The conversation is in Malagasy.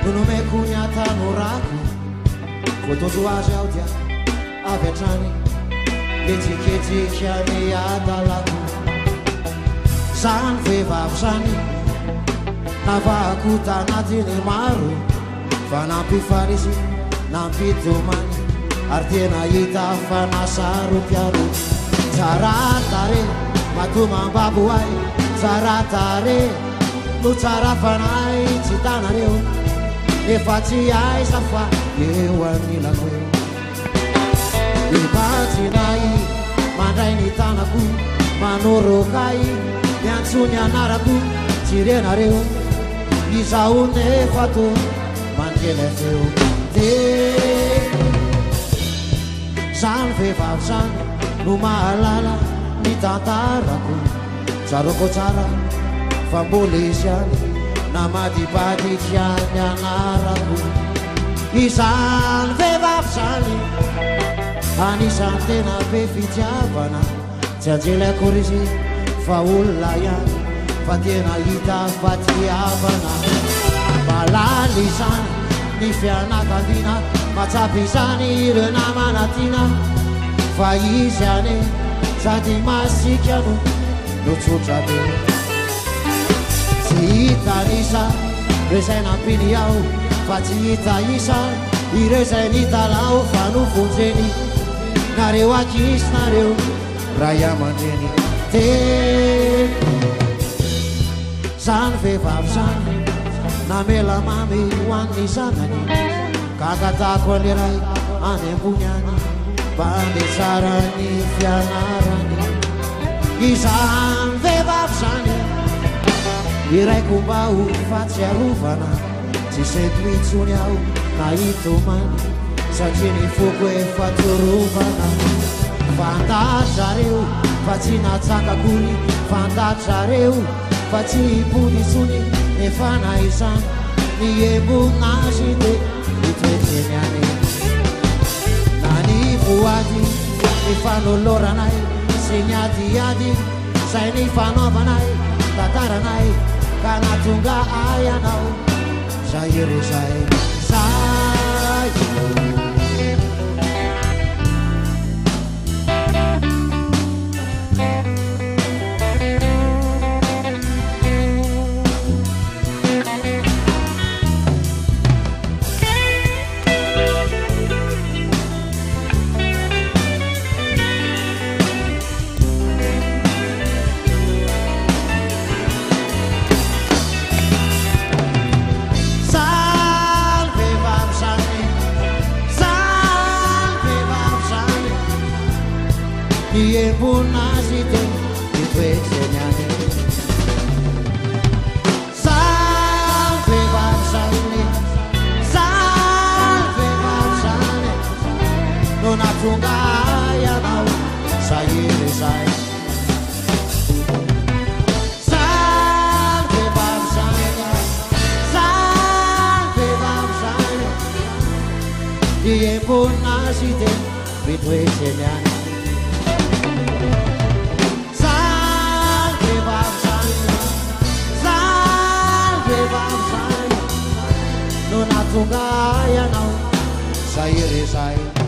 Nunumekunyata noraku fotozoazy ao dia avy atrany letsiketsikany adalako zany vehivavy zany navahako tanatiny maro fa nampifarisy nampitomany ary tena hita fa nasarom-piaro tsara tare matomam-babo ay tsara tare no tsara fanay tsy tanareo efa tsy aiza fa eo anilako eo ibatsinay mandray ny tanako manorokay miantsony anarako tsy renareo izao nefa to mandrena feo de zany vehivavy zany no mahalala ny tantarako tsaroko tsara fa mbola izy any namadibaditsy any anarako izany vehivavy zany anisany tena be fitiavana tsy anjely akory izy fa olona ihany fa tena hita fa tiavana malaly zany ny fianakaviana matsapy zany ireo namanatiana fa izy ane sady masikano no tsotra be tsy hita nisa reo zay nampiny ao fa tsy hita isa ireo zay nitalao fa nofonjeny nareo akisy nareo ray aman-dreny te zany vehivavy zany namela mamy hoan'ny zanany kakatako aleray any ambony any mba ande tsara ny fianarany izany vehivavy zany iraiko mba ho fatsiarovana tsy sento itsony aho na hitomany satria ny foko efa tiorovana fantatrareo fa tsy natsakakory fantatrareo fa tsy hipony itsony efa naizany ny embon'azy de hitoetreny any na ny voady ny fanoloranay sy ny adiady zay ny fanaovanay tantaranay ka natonga ay anao zay rezay zay embon'azy de hitoetreny any zany vehivavy zany zany vehivavy zany no natonga ay anao zay rezay zany vehivavy zany zany vehivavy zany ny embon'azy de hitoetreny any no natonga ay anao zay rezay